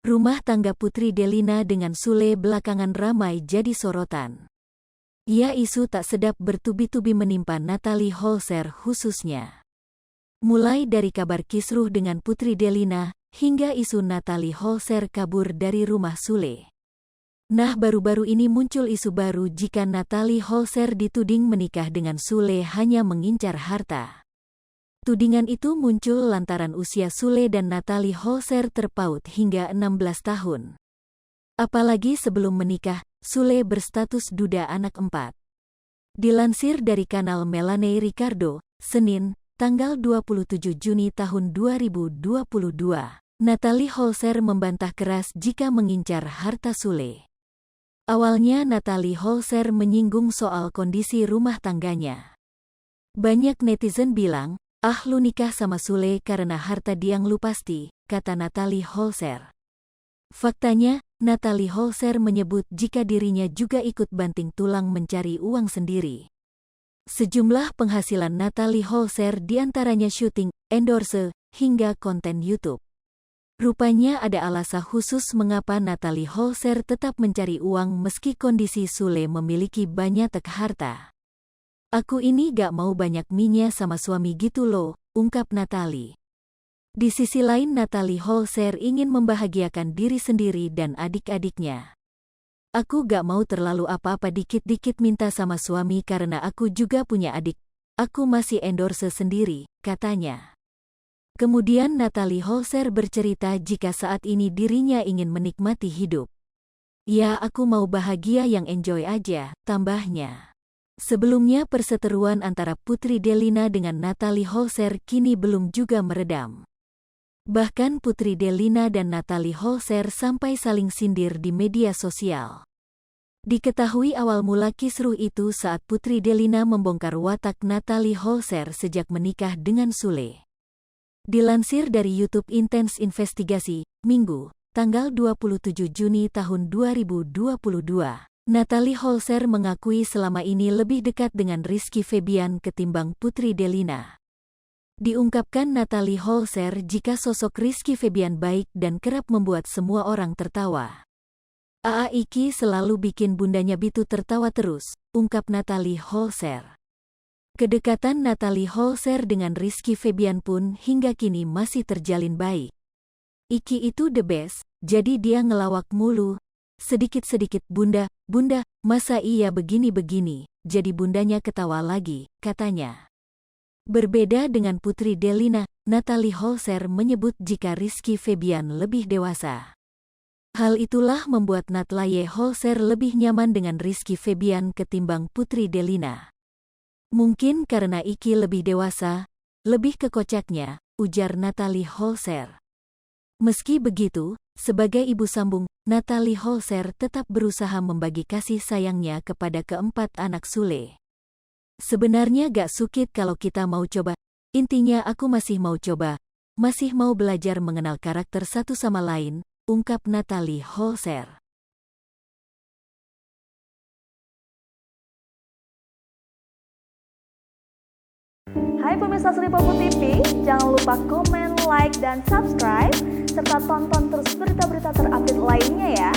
Rumah tangga Putri Delina dengan Sule belakangan ramai jadi sorotan. Ya, isu tak sedap bertubi-tubi menimpa Natalie Holzer khususnya. Mulai dari kabar kisruh dengan Putri Delina, hingga isu Natalie Holzer kabur dari rumah Sule. Nah, baru-baru ini muncul isu baru jika Natalie Holzer dituding menikah dengan Sule hanya mengincar harta. Tudingan itu muncul lantaran usia Sule dan Natalie Holzer terpaut hingga 16 tahun. Apalagi sebelum menikah, Sule berstatus duda anak 4. Dilansir dari kanal Melanie Ricardo, Senin, tanggal 27 Juni tahun 2022, Natalie Holzer membantah keras jika mengincar harta Sule. Awalnya Natalie Holzer menyinggung soal kondisi rumah tangganya. Banyak netizen bilang, lu nikah sama Sule karena harta diang lu pasti, kata Natalie Holzer. Faktanya, Natalie Holzer menyebut jika dirinya juga ikut banting tulang mencari uang sendiri. Sejumlah penghasilan Natalie Holzer diantaranya syuting, endorse, hingga konten YouTube. Rupanya ada alasan khusus mengapa Natalie Holzer tetap mencari uang meski kondisi Sule memiliki banyak harta. Aku ini gak mau banyak minyak sama suami gitu loh, ungkap Natalie. Di sisi lain Natalie Holzer ingin membahagiakan diri sendiri dan adik-adiknya. Aku gak mau terlalu apa-apa dikit-dikit minta sama suami karena aku juga punya adik. Aku masih endorse sendiri, katanya. Kemudian Natalie Holzer bercerita jika saat ini dirinya ingin menikmati hidup. Ya, aku mau bahagia yang enjoy aja, tambahnya. Sebelumnya perseteruan antara Putri Delina dengan Natalie Holzer kini belum juga meredam. Bahkan Putri Delina dan Natalie Holzer sampai saling sindir di media sosial. Diketahui awal mula kisruh itu saat Putri Delina membongkar watak Natalie Holzer sejak menikah dengan Sule. Dilansir dari YouTube Intense Investigasi, Minggu, tanggal 27 Juni tahun 2022. Natalie Holzer mengakui selama ini lebih dekat dengan Rizky Febian ketimbang Putri Delina. Diungkapkan Natalie Holzer jika sosok Rizky Febian baik dan kerap membuat semua orang tertawa. Iki selalu bikin bundanya Bitu tertawa terus, ungkap Natalie Holzer. Kedekatan Natalie Holzer dengan Rizky Febian pun hingga kini masih terjalin baik. Iki itu the best, jadi dia ngelawak mulu. Sedikit-sedikit bunda, masa iya begini-begini, jadi bundanya ketawa lagi, katanya. Berbeda dengan Putri Delina, Natalie Holzer menyebut jika Rizky Febian lebih dewasa. Hal itulah membuat Natalie Holzer lebih nyaman dengan Rizky Febian ketimbang Putri Delina. Mungkin karena Iki lebih dewasa, lebih kekocaknya, ujar Natalie Holzer. Meski begitu, sebagai ibu sambung, Natalie Holzer tetap berusaha membagi kasih sayangnya kepada keempat anak Sule. Sebenarnya gak sukit kalau kita mau coba. Intinya aku masih mau coba, masih mau belajar mengenal karakter satu sama lain, ungkap Natalie Holzer. Hai pemirsa Sripopo TV, jangan lupa komen, like, dan subscribe, serta tonton terus berita-berita terupdate lainnya ya.